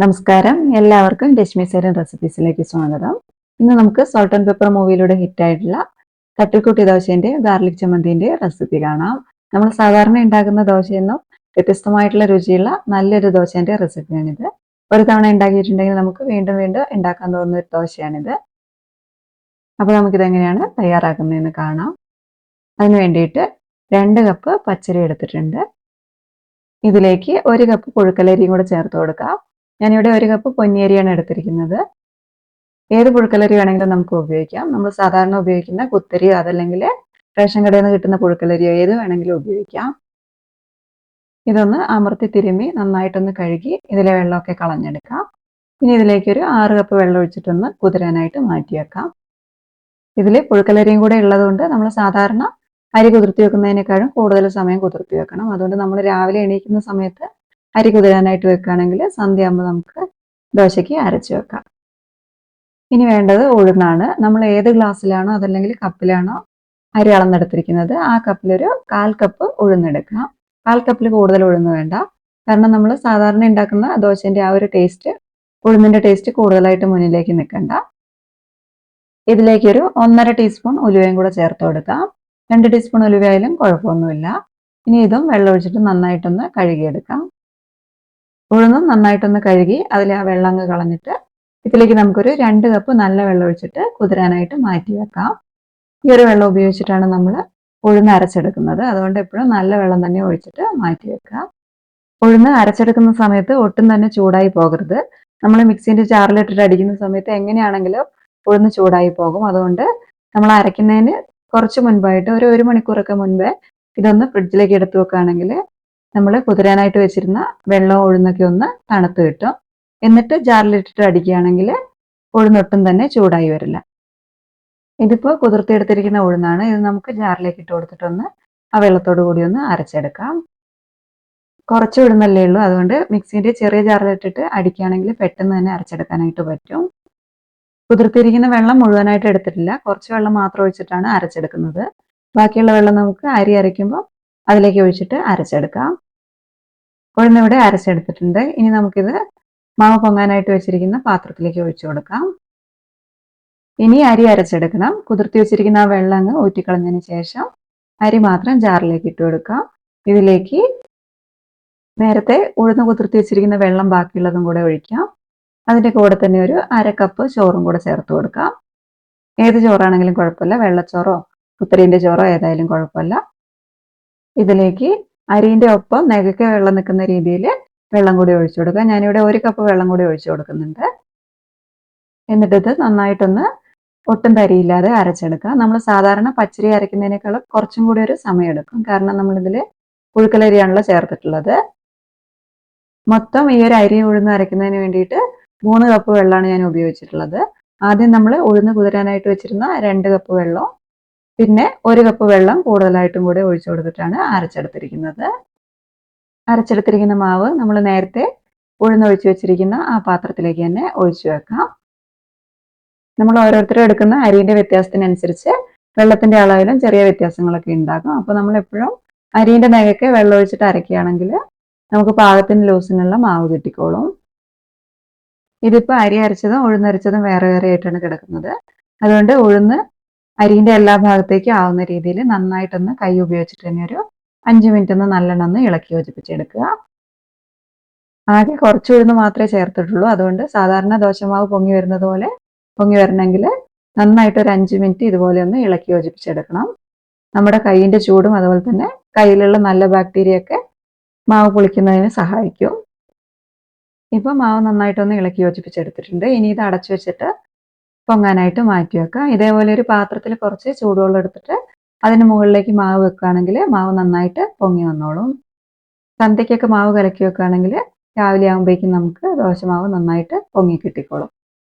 നമസ്കാരം, എല്ലാവർക്കും രശ്മി സേരൻ റെസിപ്പീസിലേക്ക് സ്വാഗതം. ഇന്ന് നമുക്ക് സോൾട്ട് ആൻഡ് പെപ്പർ മൂവിയിലൂടെ ഹിറ്റായിട്ടുള്ള തട്ടിക്കുട്ടി ദോശേന്റെ ഗാർലിക് ചമ്മന്തിന്റെ റെസിപ്പി കാണാം. നമ്മൾ സാധാരണ ഉണ്ടാക്കുന്ന ദോശയെന്നും വ്യത്യസ്തമായിട്ടുള്ള രുചിയുള്ള നല്ലൊരു ദോശേന്റെ റെസിപ്പിയാണിത്. ഒരു തവണ ഉണ്ടാക്കിയിട്ടുണ്ടെങ്കിൽ നമുക്ക് വീണ്ടും വീണ്ടും ഉണ്ടാക്കാൻ തോന്നുന്ന ഒരു ദോശയാണിത്. അപ്പോൾ നമുക്കിത് എങ്ങനെയാണ് തയ്യാറാക്കുന്നതെന്ന് കാണാം. അതിന് വേണ്ടിയിട്ട് 2 കപ്പ് പച്ചരി എടുത്തിട്ടുണ്ട്. ഇതിലേക്ക് 1 കപ്പ് പുഴുക്കലരിയും കൂടെ ചേർത്ത് കൊടുക്കാം. ഞാനിവിടെ 1 കപ്പ് പൊന്നിയരിയാണ് എടുത്തിരിക്കുന്നത്. ഏത് പുഴുക്കലരി വേണമെങ്കിലും നമുക്ക് ഉപയോഗിക്കാം. നമ്മൾ സാധാരണ ഉപയോഗിക്കുന്ന കുത്തരിയോ അതല്ലെങ്കിൽ റേഷൻ കടയിൽ നിന്ന് കിട്ടുന്ന പുഴുക്കലരിയോ ഏത് വേണമെങ്കിലും ഉപയോഗിക്കാം. ഇതൊന്ന് അമർത്തി തിരുമ്മി നന്നായിട്ടൊന്ന് കഴുകി ഇതിലെ വെള്ളമൊക്കെ കളഞ്ഞെടുക്കാം. ഇനി ഇതിലേക്കൊരു 6 കപ്പ് വെള്ളം ഒഴിച്ചിട്ടൊന്ന് കുതിരാനായിട്ട് മാറ്റി വെക്കാം. ഇതിൽ പുഴുക്കലരിയും കൂടെ ഉള്ളതുകൊണ്ട് നമ്മൾ സാധാരണ അരി കുതിർത്തി വെക്കുന്നതിനേക്കാളും കൂടുതൽ സമയം കുതിർത്തി വെക്കണം. അതുകൊണ്ട് നമ്മൾ രാവിലെ എണീക്കുന്ന സമയത്ത് അരി കുതിരാനായിട്ട് വെക്കുകയാണെങ്കിൽ സന്ധ്യയാകുമ്പോൾ നമുക്ക് ദോശയ്ക്ക് അരച്ച് വെക്കാം. ഇനി വേണ്ടത് ഉഴുന്നാണ്. നമ്മൾ ഏത് ഗ്ലാസ്സിലാണോ അതല്ലെങ്കിൽ കപ്പിലാണോ അരി അളന്നെടുത്തിരിക്കുന്നത് ആ കപ്പിലൊരു 1/4 കപ്പ് ഉഴുന്നെടുക്കാം. 1/4 കപ്പിൽ കൂടുതൽ ഉഴുന്ന് വേണ്ട. കാരണം നമ്മൾ സാധാരണ ഉണ്ടാക്കുന്ന ദോശേൻ്റെ ആ ഒരു ടേസ്റ്റ്, ഉഴുന്നിൻ്റെ ടേസ്റ്റ് കൂടുതലായിട്ട് മുന്നിലേക്ക് നിൽക്കണ്ട. ഇതിലേക്കൊരു 1.5 ടീസ്പൂൺ ഉലുവയും കൂടെ ചേർത്ത് കൊടുക്കാം. 2 ടീസ്പൂൺ ഉലുവയായാലും കുഴപ്പമൊന്നുമില്ല. ഇനി ഇതും വെള്ളം ഒഴിച്ചിട്ട് നന്നായിട്ടൊന്ന് കഴുകിയെടുക്കാം. ഉഴുന്നും നന്നായിട്ടൊന്ന് കഴുകി അതിൽ ആ വെള്ളം അങ്ങ് കളഞ്ഞിട്ട് ഇതിലേക്ക് നമുക്കൊരു 2 കപ്പ് നല്ല വെള്ളം ഒഴിച്ചിട്ട് കുതിരാനായിട്ട് മാറ്റി വെക്കാം. ഈ ഒരു വെള്ളം ഉപയോഗിച്ചിട്ടാണ് നമ്മൾ ഉഴുന്ന് അരച്ചെടുക്കുന്നത്. അതുകൊണ്ട് എപ്പോഴും നല്ല വെള്ളം തന്നെ ഒഴിച്ചിട്ട് മാറ്റി വെക്കുക. ഉഴുന്ന് അരച്ചെടുക്കുന്ന സമയത്ത് ഒട്ടും തന്നെ ചൂടായി പോകരുത്. നമ്മൾ മിക്സിൻ്റെ ജാറിലിട്ടിട്ട് അടിക്കുന്ന സമയത്ത് എങ്ങനെയാണെങ്കിലും ഉഴുന്ന് ചൂടായി പോകും. അതുകൊണ്ട് നമ്മൾ അരയ്ക്കുന്നതിന് കുറച്ച് മുൻപായിട്ട് ഒരു മണിക്കൂറൊക്കെ മുൻപേ ഇതൊന്ന് ഫ്രിഡ്ജിലേക്ക് എടുത്തു വെക്കുകയാണെങ്കിൽ നമ്മൾ കുതിരാനായിട്ട് വെച്ചിരുന്ന വെള്ളവും ഉഴുന്നൊക്കെ ഒന്ന് തണുത്ത് കിട്ടും. എന്നിട്ട് ജാറിലിട്ടിട്ട് അടിക്കുകയാണെങ്കിൽ ഉഴുന്നൊട്ടും തന്നെ ചൂടായി വരില്ല. ഇതിപ്പോൾ കുതിർത്തിയെടുത്തിരിക്കുന്ന ഉഴുന്നാണ്. ഇത് നമുക്ക് ജാറിലേക്ക് ഇട്ട് കൊടുത്തിട്ടൊന്ന് ആ വെള്ളത്തോടു കൂടി ഒന്ന് അരച്ചെടുക്കാം. കുറച്ച് ഉഴുന്നല്ലേ ഉള്ളൂ, അതുകൊണ്ട് മിക്സിൻ്റെ ചെറിയ ജാറിലിട്ടിട്ട് അടിക്കുകയാണെങ്കിൽ പെട്ടെന്ന് തന്നെ അരച്ചെടുക്കാനായിട്ട് പറ്റും. കുതിർത്തിരിക്കുന്ന വെള്ളം മുഴുവനായിട്ട് എടുത്തിട്ടില്ല, കുറച്ച് വെള്ളം മാത്രം ഒഴിച്ചിട്ടാണ് അരച്ചെടുക്കുന്നത്. ബാക്കിയുള്ള വെള്ളം നമുക്ക് അരി അരയ്ക്കുമ്പോൾ അതിലേക്ക് ഒഴിച്ചിട്ട് അരച്ചെടുക്കാം. ഉഴുന്നിവിടെ അരച്ചെടുത്തിട്ടുണ്ട്. ഇനി നമുക്കിത് മാവ് പൊങ്ങാനായിട്ട് വെച്ചിരിക്കുന്ന പാത്രത്തിലേക്ക് ഒഴിച്ചു കൊടുക്കാം. ഇനി അരി അരച്ചെടുക്കണം. കുതിർത്തി വെച്ചിരിക്കുന്ന ആ വെള്ളം അങ്ങ് ഊറ്റിക്കളഞ്ഞതിന് ശേഷം അരി മാത്രം ജാറിലേക്ക് ഇട്ട് കൊടുക്കാം. ഇതിലേക്ക് നേരത്തെ ഉഴുന്ന് കുതിർത്തി വെച്ചിരിക്കുന്ന വെള്ളം ബാക്കിയുള്ളതും കൂടെ ഒഴിക്കാം. അതിൻ്റെ കൂടെ തന്നെ ഒരു 1/2 കപ്പ് ചോറും കൂടെ ചേർത്ത് കൊടുക്കാം. ഏത് ചോറാണെങ്കിലും കുഴപ്പമില്ല, വെള്ളച്ചോറോ കുത്തരീൻ്റെ ചോറോ ഏതായാലും കുഴപ്പമില്ല. ഇതിലേക്ക് അരിൻ്റെ ഒപ്പം നെകക്കെ വെള്ളം നിൽക്കുന്ന രീതിയിൽ വെള്ളം കൂടി ഒഴിച്ചു കൊടുക്കുക. ഞാനിവിടെ 1 കപ്പ് വെള്ളം കൂടി ഒഴിച്ചു കൊടുക്കുന്നുണ്ട്. എന്നിട്ടിത് നന്നായിട്ടൊന്ന് ഒട്ടും തരിയില്ലാതെ അരച്ചെടുക്കുക. നമ്മൾ സാധാരണ പച്ചരി അരയ്ക്കുന്നതിനേക്കാളും കുറച്ചും കൂടി ഒരു സമയം എടുക്കും. കാരണം നമ്മളിതിൽ പുഴുക്കലരിയാണല്ലോ ചേർത്തിട്ടുള്ളത്. മൊത്തം ഈ ഒരു അരി ഉഴുന്ന് അരയ്ക്കുന്നതിന് വേണ്ടിയിട്ട് 3 കപ്പ് വെള്ളമാണ് ഞാൻ ഉപയോഗിച്ചിട്ടുള്ളത്. ആദ്യം നമ്മൾ ഉഴുന്ന് കുതിരാനായിട്ട് വെച്ചിരുന്ന 2 കപ്പ് വെള്ളം, പിന്നെ 1 കപ്പ് വെള്ളം കൂടുതലായിട്ടും കൂടെ ഒഴിച്ചു കൊടുത്തിട്ടാണ് അരച്ചെടുത്തിരിക്കുന്നത്. അരച്ചെടുത്തിരിക്കുന്ന മാവ് നമ്മൾ നേരത്തെ ഉഴുന്നൊഴിച്ച് വെച്ചിരിക്കുന്ന ആ പാത്രത്തിലേക്ക് തന്നെ ഒഴിച്ചു വെക്കാം. നമ്മൾ ഓരോരുത്തരും എടുക്കുന്ന അരിയുടെ വ്യത്യാസത്തിനനുസരിച്ച് വെള്ളത്തിൻ്റെ അളവിലും ചെറിയ വ്യത്യാസങ്ങളൊക്കെ ഉണ്ടാകും. അപ്പോൾ നമ്മൾ എപ്പോഴും അരിയുടെ നെകക്കെ വെള്ളം ഒഴിച്ചിട്ട് അരയ്ക്കുകയാണെങ്കിൽ നമുക്ക് പാകത്തിന് ലൂസിനുള്ള മാവ് കിട്ടിക്കോളും. ഇതിപ്പോൾ അരി അരച്ചതും ഉഴുന്നരച്ചതും വേറെ വേറെ ആയിട്ടാണ് കിടക്കുന്നത്. അതുകൊണ്ട് ഉഴുന്ന് അരിൻ്റെ എല്ലാ ഭാഗത്തേക്കും ആവുന്ന രീതിയിൽ നന്നായിട്ടൊന്ന് കൈ ഉപയോഗിച്ചിട്ട് തന്നെ ഒരു 5 മിനിറ്റ് ഒന്ന് നല്ലോണം ഒന്ന് ഇളക്കി യോജിപ്പിച്ചെടുക്കുക. ആകെ കുറച്ച് ഉഴുന്ന് മാത്രമേ ചേർത്തിട്ടുള്ളൂ. അതുകൊണ്ട് സാധാരണ ദോശമാവ് പൊങ്ങി വരുന്നത് പോലെ പൊങ്ങി വരണമെങ്കിൽ നന്നായിട്ട് ഒരു 5 മിനിറ്റ് ഇതുപോലെ ഒന്ന് ഇളക്കി യോജിപ്പിച്ചെടുക്കണം. നമ്മുടെ കൈയിൻ്റെ ചൂടും അതുപോലെ തന്നെ കയ്യിലുള്ള നല്ല ബാക്ടീരിയ ഒക്കെ മാവ് പുളിക്കുന്നതിന് സഹായിക്കും. ഇപ്പോൾ മാവ് നന്നായിട്ടൊന്ന് ഇളക്കി യോജിപ്പിച്ചെടുത്തിട്ടുണ്ട്. ഇനി ഇത് അടച്ചു വെച്ചിട്ട് പൊങ്ങാനായിട്ട് മാറ്റി വെക്കാം. ഇതേപോലെ ഒരു പാത്രത്തിൽ കുറച്ച് ചൂടുവെള്ളം എടുത്തിട്ട് അതിന് മുകളിലേക്ക് മാവ് വെക്കുകയാണെങ്കിൽ മാവ് നന്നായിട്ട് പൊങ്ങി വന്നോളും. സന്ധ്യയ്ക്കൊക്കെ മാവ് കലക്കി വെക്കുകയാണെങ്കിൽ രാവിലെ ആകുമ്പോഴേക്കും നമുക്ക് ദോശമാവ് നന്നായിട്ട് പൊങ്ങി കിട്ടിക്കോളും.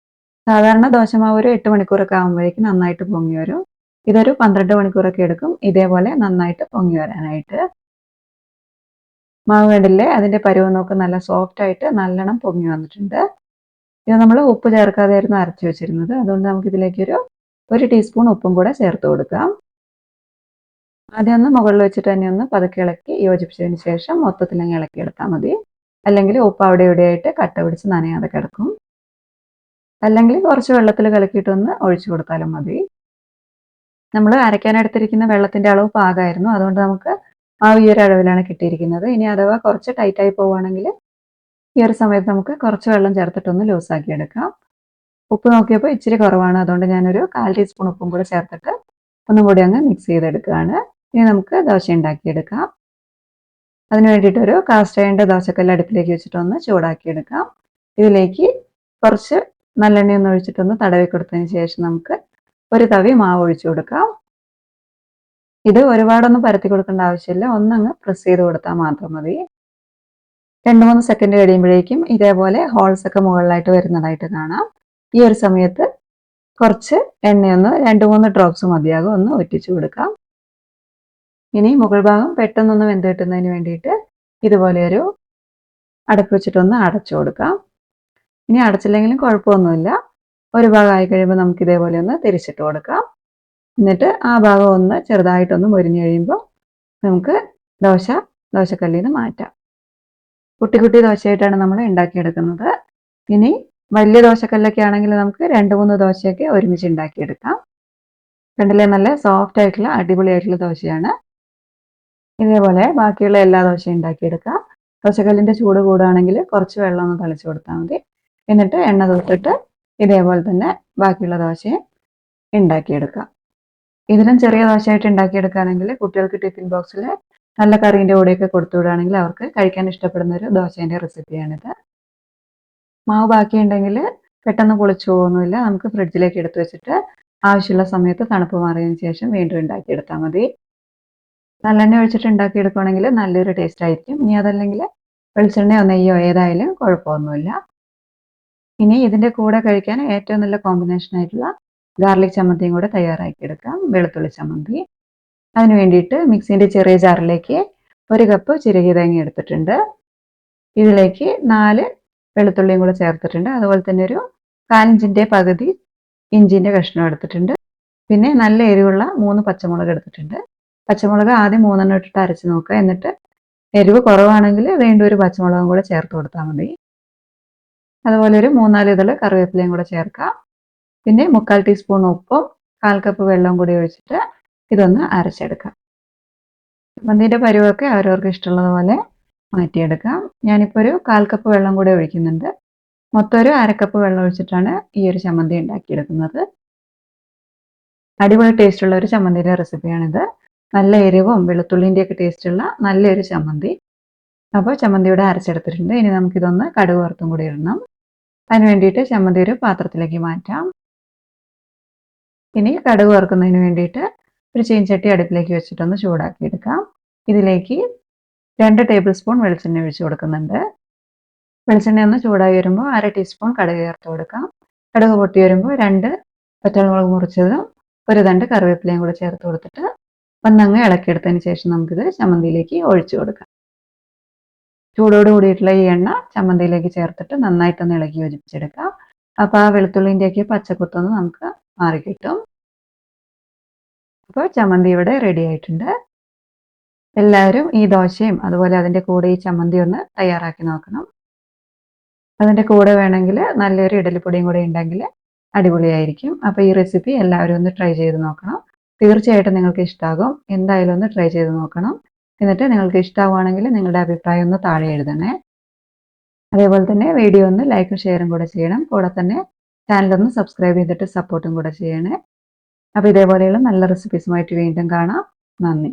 സാധാരണ ദോശമാവ് ഒരു 8 മണിക്കൂറൊക്കെ ആകുമ്പോഴേക്കും നന്നായിട്ട് പൊങ്ങി വരും. ഇതൊരു 12 മണിക്കൂറൊക്കെ എടുക്കും ഇതേപോലെ നന്നായിട്ട് പൊങ്ങി വരാനായിട്ട്. മാവ് കണ്ടില്ലേ, അതിൻ്റെ പരുവം നോക്ക്, നല്ല സോഫ്റ്റ് ആയിട്ട് നല്ലോണം പൊങ്ങി വന്നിട്ടുണ്ട്. ഇത് നമ്മൾ ഉപ്പ് ചേർക്കാതെയായിരുന്നു അരച്ച് വെച്ചിരുന്നത്. അതുകൊണ്ട് നമുക്കിതിലേക്കൊരു 1 ടീസ്പൂൺ ഉപ്പും കൂടെ ചേർത്ത് കൊടുക്കാം. ആദ്യം ഒന്ന് മുകളിൽ വെച്ചിട്ട് തന്നെ ഒന്ന് പതുക്കെ ഇളക്കി യോജിപ്പിച്ചതിന് ശേഷം മൊത്തത്തിൽ അങ്ങ് ഇളക്കിയെടുത്താൽ മതി. അല്ലെങ്കിൽ ഉപ്പ് അവിടെ ഇവിടെയായിട്ട് കട്ട പിടിച്ച് നനയാതെ കിടക്കും. അല്ലെങ്കിൽ കുറച്ച് വെള്ളത്തിൽ കലക്കിയിട്ടൊന്ന് ഒഴിച്ചു കൊടുത്താലും മതി. നമ്മൾ അരയ്ക്കാനെടുത്തിരിക്കുന്ന വെള്ളത്തിൻ്റെ അളവ് പാകമായിരുന്നു, അതുകൊണ്ട് നമുക്ക് ഈ ഒരു അളവിലാണ് കിട്ടിയിരിക്കുന്നത്. ഇനി അഥവാ കുറച്ച് ടൈറ്റായി പോവുകയാണെങ്കിൽ ഈ ഒരു സമയത്ത് നമുക്ക് കുറച്ച് വെള്ളം ചേർത്തിട്ടൊന്ന് ലൂസാക്കി എടുക്കാം. ഉപ്പ് നോക്കിയപ്പോൾ ഇച്ചിരി കുറവാണ്, അതുകൊണ്ട് ഞാനൊരു 1/4 ടീസ്പൂൺ ഉപ്പും കൂടെ ചേർത്തിട്ട് ഒന്നും കൂടി അങ്ങ് മിക്സ് ചെയ്തെടുക്കുകയാണ്. ഇനി നമുക്ക് ദോശ ഉണ്ടാക്കിയെടുക്കാം. അതിന് വേണ്ടിയിട്ട് ഒരു കാസ്റ്റ് അയണിൻ്റെ ദോശക്കല്ല് അടുപ്പിലേക്ക് വെച്ചിട്ടൊന്ന് ചൂടാക്കിയെടുക്കാം. ഇതിലേക്ക് കുറച്ച് നല്ലെണ്ണയൊന്ന് ഒഴിച്ചിട്ടൊന്ന് തടവി കൊടുത്തതിന് ശേഷം നമുക്ക് ഒരു തവി മാവ് ഒഴിച്ചു കൊടുക്കാം. ഇത് ഒരുപാടൊന്നും പരത്തി കൊടുക്കേണ്ട ആവശ്യമില്ല, ഒന്നങ്ങ് പ്രസ് ചെയ്ത് കൊടുത്താൽ മാത്രം മതി. 2-3 സെക്കൻഡ് കഴിയുമ്പോഴേക്കും ഇതേപോലെ ഹോൾസ് ഒക്കെ മുകളിലായിട്ട് വരുന്നതായിട്ട് കാണാം. ഈ ഒരു സമയത്ത് കുറച്ച് എണ്ണയൊന്ന് 2-3 ഡ്രോപ്സ് മതിയാകും, ഒന്ന് ഒറ്റിച്ചു കൊടുക്കാം. ഇനി മുകൾ ഭാഗം പെട്ടെന്നൊന്ന് വെന്ത് കിട്ടുന്നതിന് വേണ്ടിയിട്ട് ഇതുപോലെ ഒരു അടപ്പ് വെച്ചിട്ടൊന്ന് അടച്ചു കൊടുക്കാം. ഇനി അടച്ചില്ലെങ്കിലും കുഴപ്പമൊന്നുമില്ല. ഒരു ഭാഗം ആയി കഴിയുമ്പോൾ നമുക്ക് ഇതേപോലെ ഒന്ന് തിരിച്ചിട്ട് കൊടുക്കാം. എന്നിട്ട് ആ ഭാഗം ഒന്ന് ചെറുതായിട്ടൊന്ന് മൊരിഞ്ഞ് കഴിയുമ്പോൾ നമുക്ക് ദോശക്കല്ലിൽ നിന്ന് മാറ്റാം. കുട്ടി കുട്ടി ദോശയായിട്ടാണ് നമ്മൾ ഉണ്ടാക്കിയെടുക്കുന്നത്. ഇനി വലിയ ദോശക്കല്ലൊക്കെ ആണെങ്കിൽ നമുക്ക് 2-3 ദോശയൊക്കെ ഒരുമിച്ച് ഉണ്ടാക്കിയെടുക്കാം. കണ്ടില്ലേ, നല്ല സോഫ്റ്റ് ആയിട്ടുള്ള അടിപൊളിയായിട്ടുള്ള ദോശയാണ്. ഇതേപോലെ ബാക്കിയുള്ള എല്ലാ ദോശയും ഉണ്ടാക്കിയെടുക്കാം. ദോശക്കല്ലിൻ്റെ ചൂട് കൂടുകയാണെങ്കിൽ കുറച്ച് വെള്ളം ഒന്ന് തളിച്ച് കൊടുത്താൽ മതി. എന്നിട്ട് എണ്ണ തൊട്ടിട്ട് ഇതേപോലെ തന്നെ ബാക്കിയുള്ള ദോശയും ഉണ്ടാക്കിയെടുക്കാം. ഇതിലും ചെറിയ ദോശയായിട്ട് ഉണ്ടാക്കിയെടുക്കുകയാണെങ്കിൽ കുട്ടികൾക്ക് ടിഫിൻ ബോക്സിൽ നല്ല കറീൻ്റെ കൂടെയൊക്കെ കൊടുത്തു വിടുകയാണെങ്കിൽ അവർക്ക് കഴിക്കാൻ ഇഷ്ടപ്പെടുന്ന ഒരു ദോശേൻ്റെ റെസിപ്പിയാണിത്. മാവ് ബാക്കിയുണ്ടെങ്കിൽ പെട്ടെന്ന് പൊളിച്ചു പോകുന്നില്ല, നമുക്ക് ഫ്രിഡ്ജിലേക്ക് എടുത്തു വെച്ചിട്ട് ആവശ്യമുള്ള സമയത്ത് തണുപ്പ് മാറിയതിന് ശേഷം വീണ്ടും ഉണ്ടാക്കിയെടുത്താൽ മതി. നല്ലെണ്ണ ഒഴിച്ചിട്ട് ഉണ്ടാക്കിയെടുക്കുകയാണെങ്കിൽ നല്ലൊരു ടേസ്റ്റ് ആയിരിക്കും. ഇനി അതല്ലെങ്കിൽ വെളിച്ചെണ്ണയോ നെയ്യോ ഏതായാലും കുഴപ്പമൊന്നുമില്ല. ഇനി ഇതിൻ്റെ കൂടെ കഴിക്കാൻ ഏറ്റവും നല്ല കോമ്പിനേഷൻ ആയിട്ടുള്ള ഗാർലിക് ചമ്മന്തിയും കൂടെ തയ്യാറാക്കിയെടുക്കാം, വെളുത്തുള്ളി ചമ്മന്തി. അതിന് വേണ്ടിയിട്ട് മിക്സിൻ്റെ ചെറിയ ജാറിലേക്ക് 1 കപ്പ് ചിരകിയ തേങ്ങ എടുത്തിട്ടുണ്ട്. ഇതിലേക്ക് 4 വെളുത്തുള്ളിയും കൂടെ ചേർത്തിട്ടുണ്ട്. അതുപോലെ തന്നെ ഒരു 1/4 ഇഞ്ചിൻ്റെ പകുതി ഇഞ്ചിൻ്റെ കഷ്ണം എടുത്തിട്ടുണ്ട്. പിന്നെ നല്ല എരിവുള്ള 3 പച്ചമുളക് എടുത്തിട്ടുണ്ട്. പച്ചമുളക് ആദ്യം 3 ഇട്ടിട്ട് അരച്ച് നോക്കുക. എന്നിട്ട് എരിവ് കുറവാണെങ്കിൽ വീണ്ടും ഒരു പച്ചമുളകും കൂടെ ചേർത്ത് കൊടുത്താൽ മതി. അതുപോലെ ഒരു 3-4 ഇതൾ കറിവേപ്പിലയും കൂടെ ചേർക്കാം. പിന്നെ 3/4 ടീസ്പൂൺ ഉപ്പും 1/4 കപ്പ് വെള്ളം കൂടി ഒഴിച്ചിട്ട് ഇതൊന്ന് അരച്ചെടുക്കാം. ചമ്മന്തിൻ്റെ പരുവൊക്കെ അവരവർക്ക് ഇഷ്ടമുള്ളതുപോലെ മാറ്റിയെടുക്കാം. ഞാനിപ്പോൾ ഒരു 1/4 കപ്പ് വെള്ളം കൂടി ഒഴിക്കുന്നുണ്ട്. മൊത്തം ഒരു 1/2 കപ്പ് വെള്ളം ഒഴിച്ചിട്ടാണ് ഈ ഒരു ചമ്മന്തി ഉണ്ടാക്കിയെടുക്കുന്നത്. അടിപൊളി ടേസ്റ്റുള്ള ഒരു ചമ്മന്തിയുടെ റെസിപ്പിയാണിത്. നല്ല എരിവും വെളുത്തുള്ളിൻ്റെയൊക്കെ ടേസ്റ്റുള്ള നല്ലൊരു ചമ്മന്തി. അപ്പോൾ ചമ്മന്തിയുടെ അരച്ചെടുത്തിട്ടുണ്ട്. ഇനി നമുക്കിതൊന്ന് കടുക് വറുത്തും കൂടി ഇടണം. അതിന് വേണ്ടിയിട്ട് ചമ്മന്തി ഒരു പാത്രത്തിലേക്ക് മാറ്റാം. ഇനി കടുക് വറുക്കുന്നതിന് വേണ്ടിയിട്ട് ഒരു ചീനച്ചട്ടി അടുപ്പിലേക്ക് വെച്ചിട്ടൊന്ന് ചൂടാക്കിയെടുക്കാം. ഇതിലേക്ക് 2 ടേബിൾ സ്പൂൺ വെളിച്ചെണ്ണ ഒഴിച്ച് കൊടുക്കുന്നുണ്ട്. വെളിച്ചെണ്ണ ഒന്ന് ചൂടായി വരുമ്പോൾ 1/2 ടീസ്പൂൺ കടുക് ചേർത്ത് കൊടുക്കാം. കടുക് പൊട്ടി വരുമ്പോൾ 2 വറ്റൽമുളക് മുറിച്ചതും 1 തണ്ട് കറിവേപ്പിലയും കൂടെ ചേർത്ത് കൊടുത്തിട്ട് ഒന്നങ്ങ് ഇളക്കിയെടുത്തതിന് ശേഷം നമുക്കിത് ചമ്മന്തിയിലേക്ക് ഒഴിച്ചു കൊടുക്കാം. ചൂടോട് കൂടിയിട്ടുള്ള ഈ എണ്ണ ചമ്മന്തിയിലേക്ക് ചേർത്തിട്ട് നന്നായിട്ടൊന്ന് ഇളക്കി യോജിപ്പിച്ചെടുക്കാം. അപ്പോൾ ആ വെളുത്തുള്ളിൻ്റെയൊക്കെ പച്ചക്കുത്തൊന്ന് നമുക്ക് മാറിക്കിട്ടും. അപ്പോൾ ചമ്മന്തി ഇവിടെ റെഡി ആയിട്ടുണ്ട്. എല്ലാവരും ഈ ദോശയും അതുപോലെ അതിൻ്റെ കൂടെ ഈ ചമ്മന്തി ഒന്ന് തയ്യാറാക്കി നോക്കണം. അതിൻ്റെ കൂടെ വേണമെങ്കിൽ നല്ലൊരു ഇഡലിപ്പൊടിയും കൂടെ ഉണ്ടെങ്കിൽ അടിപൊളിയായിരിക്കും. അപ്പോൾ ഈ റെസിപ്പി എല്ലാവരും ഒന്ന് ട്രൈ ചെയ്ത് നോക്കണം. തീർച്ചയായിട്ടും നിങ്ങൾക്ക് ഇഷ്ടമാകും. എന്തായാലും ഒന്ന് ട്രൈ ചെയ്ത് നോക്കണം. എന്നിട്ട് നിങ്ങൾക്ക് ഇഷ്ടമാവുകയാണെങ്കിൽ നിങ്ങളുടെ അഭിപ്രായം ഒന്ന് താഴെ എഴുതണേ. അതേപോലെ തന്നെ വീഡിയോ ഒന്ന് ലൈക്കും ഷെയറും കൂടെ ചെയ്യണം. കൂടെ തന്നെ ചാനലൊന്ന് സബ്സ്ക്രൈബ് ചെയ്തിട്ട് സപ്പോർട്ടും കൂടെ ചെയ്യണേ. അപ്പോൾ ഇതേപോലെയുള്ള നല്ല റെസിപ്പീസുമായിട്ട് വീണ്ടും കാണാം. നന്ദി.